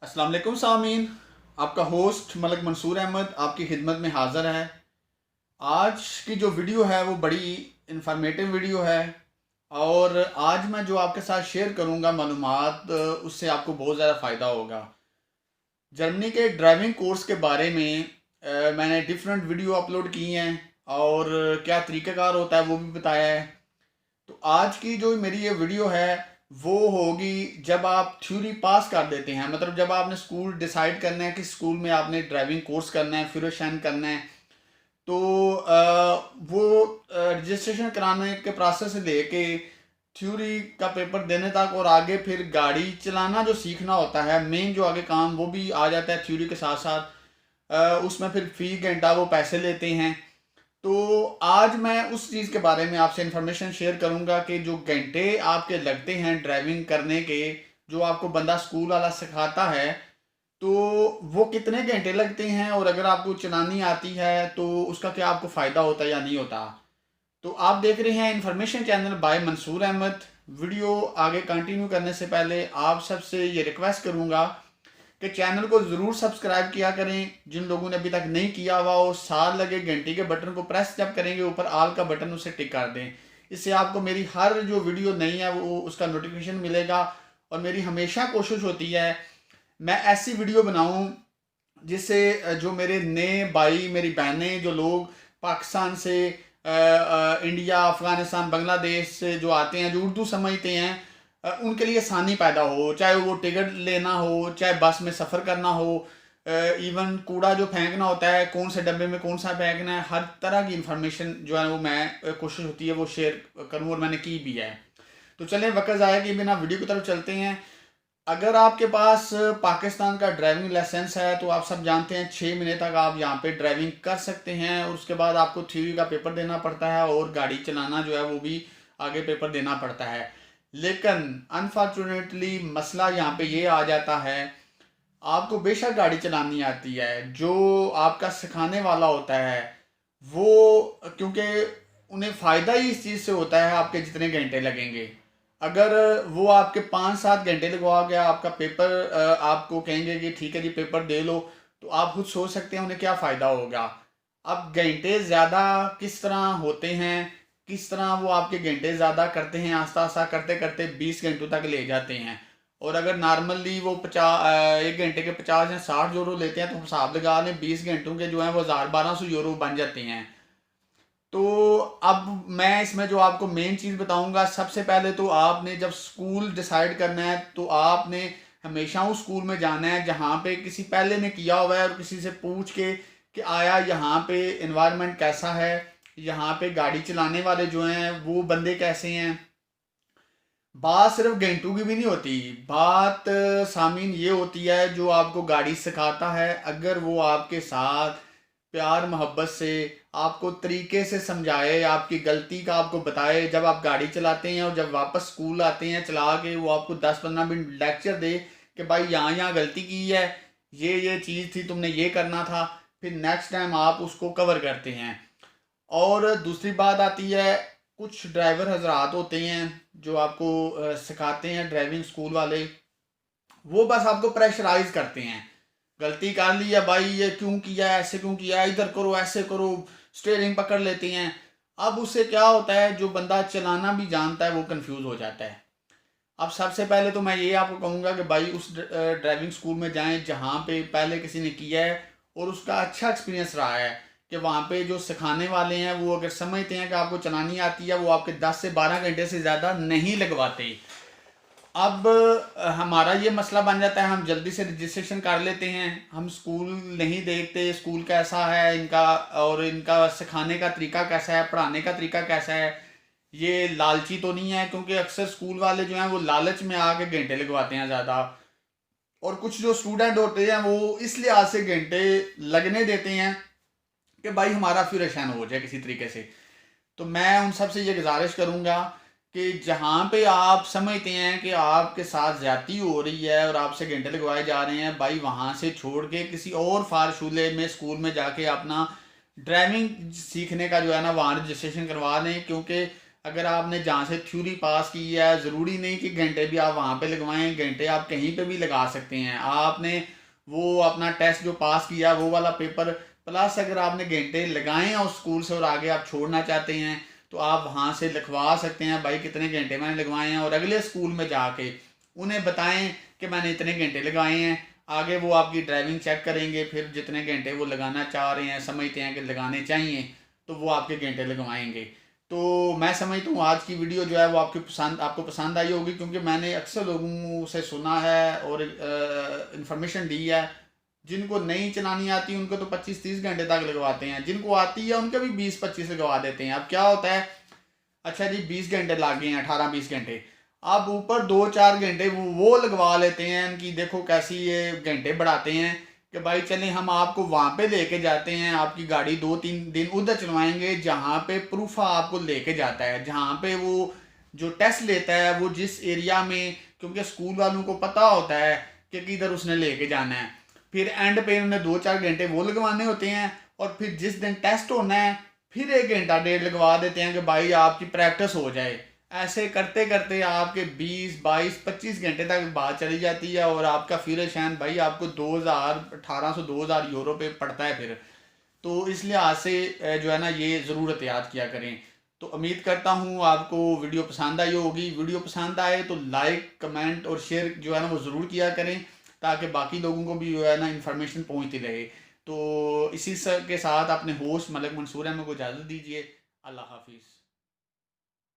अस्सलाम वालेकुम सामीन। आपका होस्ट मलक मंसूर अहमद आपकी खिदमत में हाज़िर है। आज की जो वीडियो है वो बड़ी इंफॉर्मेटिव वीडियो है और आज मैं जो आपके साथ शेयर करूंगा मालूमात उससे आपको बहुत ज़्यादा फ़ायदा होगा। जर्मनी के ड्राइविंग कोर्स के बारे में मैंने डिफरेंट वीडियो अपलोड की हैं और क्या तरीक़ाकार होता है वो भी बताया है। तो आज की जो मेरी ये वीडियो है वो होगी जब आप थ्योरी पास कर देते हैं, मतलब जब आपने स्कूल डिसाइड करना है कि स्कूल में आपने ड्राइविंग कोर्स करना है, फ्यूरेशन करना है। तो वो रजिस्ट्रेशन कराने के प्रोसेस से लेके थ्योरी का पेपर देने तक और आगे फिर गाड़ी चलाना जो सीखना होता है, मेन जो आगे काम वो भी आ जाता है थ्योरी के साथ साथ। उसमें फिर फी घंटा वो पैसे लेते हैं। तो आज मैं उस चीज़ के बारे में आपसे इंफॉर्मेशन शेयर करूंगा कि जो घंटे आपके लगते हैं ड्राइविंग करने के, जो आपको बंदा स्कूल वाला सिखाता है, तो वो कितने घंटे लगते हैं और अगर आपको चलानी आती है तो उसका क्या आपको फ़ायदा होता है या नहीं होता। तो आप देख रहे हैं information channel by Mansoor Ahmed. Video आगे कंटिन्यू करने से पहले आप सबसे ये रिक्वेस्ट करूंगा कि चैनल को ज़रूर सब्सक्राइब किया करें जिन लोगों ने अभी तक नहीं किया हुआ, और साथ लगे घंटी के बटन को प्रेस जब करेंगे ऊपर आल का बटन उसे टिक कर दें। इससे आपको मेरी हर जो वीडियो नहीं है वो उसका नोटिफिकेशन मिलेगा। और मेरी हमेशा कोशिश होती है मैं ऐसी वीडियो बनाऊं जिससे जो मेरे नए भाई मेरी बहनें, जो लोग पाकिस्तान से इंडिया, अफ़गानिस्तान, बांग्लादेश से जो आते हैं, जो उर्दू समझते हैं, उनके लिए आसानी पैदा हो। चाहे वो टिकट लेना हो, चाहे बस में सफ़र करना हो, इवन कूड़ा जो फेंकना होता है, कौन से डब्बे में कौन सा फेंकना है, हर तरह की इंफॉर्मेशन जो है वो मैं कोशिश होती है वो शेयर करूँ और मैंने की भी है। तो चलें वक्त ज़ाया किए बिना वीडियो की तरफ चलते हैं। अगर आपके पास पाकिस्तान का ड्राइविंग लाइसेंस है तो आप सब जानते हैं 6 महीने तक आप यहाँ पे ड्राइविंग कर सकते हैं और उसके बाद आपको थ्योरी का पेपर देना पड़ता है और गाड़ी चलाना जो है वो भी आगे पेपर देना पड़ता है। लेकिन अनफॉर्चुनेटली मसला यहाँ पे ये आ जाता है, आपको बेशक गाड़ी चलानी आती है, जो आपका सिखाने वाला होता है वो, क्योंकि उन्हें फ़ायदा ही इस चीज़ से होता है आपके जितने घंटे लगेंगे। अगर वो आपके 5-7 घंटे लगवा के आपका पेपर आपको कहेंगे कि ठीक है जी पेपर दे लो, तो आप खुद सोच सकते हैं उन्हें क्या फ़ायदा होगा। अब घंटे ज़्यादा किस तरह होते हैं, किस तरह वो आपके घंटे ज़्यादा करते हैं, आस्ता आस्ता करते करते 20 घंटों तक ले जाते हैं। और अगर नॉर्मली वो 1 घंटे के 50 या 60 यूरो लेते हैं तो हिसाब लगा लें 20 घंटों के जो हैं वो 1000-1200 यूरो बन जाते हैं। तो अब मैं इसमें जो आपको मेन चीज़ बताऊंगा, सबसे पहले तो आपने जब स्कूल डिसाइड करना है तो आपने हमेशा उस स्कूल में जाना है जहाँ पे किसी पहले ने किया हुआ है और किसी से पूछ के कि आया यहाँ पे इन्वायरमेंट कैसा है, यहाँ पे गाड़ी चलाने वाले जो हैं वो बंदे कैसे हैं। बात सिर्फ घंटों की भी नहीं होती, बात सामीन ये होती है जो आपको गाड़ी सिखाता है, अगर वो आपके साथ प्यार मोहब्बत से आपको तरीके से समझाए, आपकी गलती का आपको बताए, जब आप गाड़ी चलाते हैं और जब वापस स्कूल आते हैं चला के, वो आपको 10-15 मिनट लेक्चर दे कि भाई यहाँ यहाँ गलती की है, ये चीज़ थी, तुमने ये करना था, फिर नेक्स्ट टाइम आप उसको कवर करते हैं। और दूसरी बात आती है, कुछ ड्राइवर हजरात होते हैं जो आपको सिखाते हैं, ड्राइविंग स्कूल वाले, वो बस आपको प्रेशराइज करते हैं। गलती कर ली है भाई, ये क्यों किया, ऐसे क्यों किया, इधर करो, ऐसे करो, स्टेयरिंग पकड़ लेते हैं। अब उससे क्या होता है, जो बंदा चलाना भी जानता है वो कंफ्यूज हो जाता है। अब सबसे पहले तो मैं ये आपको कहूँगा कि भाई उस ड्राइविंग स्कूल में जाएं जहाँ पे पहले किसी ने किया है और उसका अच्छा एक्सपीरियंस रहा है, कि वहाँ पे जो सिखाने वाले हैं वो अगर समझते हैं कि आपको चलानी आती है, वो आपके 10 से 12 घंटे से ज़्यादा नहीं लगवाते। अब हमारा ये मसला बन जाता है, हम जल्दी से रजिस्ट्रेशन कर लेते हैं, हम स्कूल नहीं देखते स्कूल कैसा है इनका और इनका सिखाने का तरीका कैसा है, पढ़ाने का तरीका कैसा है, ये लालची तो नहीं है, क्योंकि अक्सर स्कूल वाले जो हैं वो लालच में आके घंटे लगवाते हैं ज़्यादा। और कुछ जो स्टूडेंट होते हैं वो इस लिहाज से घंटे लगने देते हैं कि भाई हमारा फ्यूरेशन हो जाए किसी तरीके से। तो मैं उन सब से ये गुजारिश करूँगा कि जहाँ पे आप समझते हैं कि आपके साथ ज़्यादती हो रही है और आपसे घंटे लगवाए जा रहे हैं, भाई वहाँ से छोड़ के किसी और फारशूले में स्कूल में जाके अपना ड्राइविंग सीखने का जो है ना वहाँ रजिस्ट्रेशन करवा लें। क्योंकि अगर आपने जहाँ से थ्योरी पास की है, ज़रूरी नहीं कि घंटे भी आप वहाँ पे लगवाएं, घंटे आप कहीं पे भी लगा सकते हैं। आपने वो अपना टेस्ट जो पास किया वो वाला पेपर प्लस अगर आपने घंटे लगाए हैं उस स्कूल से और आगे आप छोड़ना चाहते हैं तो आप वहाँ से लिखवा सकते हैं भाई कितने घंटे मैंने लगवाए हैं, और अगले स्कूल में जाके उन्हें बताएं कि मैंने इतने घंटे लगाए हैं। आगे वो आपकी ड्राइविंग चेक करेंगे, फिर जितने घंटे वो लगाना चाह रहे हैं, समझते हैं कि लगाने चाहिए, तो वो आपके घंटे लगवाएंगे। तो मैं समझता हूँ आज की वीडियो जो है वो आपको पसंद आई होगी, क्योंकि मैंने अक्सर लोगों से सुना है और इन्फॉर्मेशन दी है, जिनको नहीं चलानी आती उनको तो 25-30 घंटे तक लगवाते हैं, जिनको आती है उनके भी 20-25 लगवा देते हैं। अब क्या होता है, अच्छा जी 20 घंटे लग गए हैं, 18-20 घंटे, अब ऊपर 2-4 घंटे वो लगवा लेते हैं कि देखो कैसी ये घंटे बढ़ाते हैं कि भाई चलें हम आपको वहाँ पे लेके जाते हैं, आपकी गाड़ी 2-3 दिन उधर चलवाएंगे जहाँ पे प्रूफ आपको लेके जाता है, जहाँ पे वो जो टेस्ट लेता है वो जिस एरिया में, क्योंकि स्कूल वालों को पता होता है कि किधर उसने लेके जाना है, फिर एंड पे उन्हें 2-4 घंटे वो लगवाने होते हैं, और फिर जिस दिन टेस्ट होना है फिर 1 घंटा 1.5 लगवा देते हैं कि भाई आपकी प्रैक्टिस हो जाए। ऐसे करते करते आपके 20-22-25 घंटे तक बात चली जाती है, और आपका फिर शैन भाई आपको 1800-2000 यूरो पे पड़ता है फिर। तो इस लिहाज से जो है ना ये ज़रूर एहतियात किया करें। तो उम्मीद करता हूँ आपको वीडियो पसंद आई होगी। वीडियो पसंद आए तो लाइक कमेंट और शेयर जो है ना वो ज़रूर किया करें, ताकि बाकी लोगों को भी जो है ना इन्फॉर्मेशन पहुँचती रहे। तो इसी के साथ अपने होस्ट मलिक मंसूर अहमद को इजाज़त दीजिए। अल्लाह हाफिज़।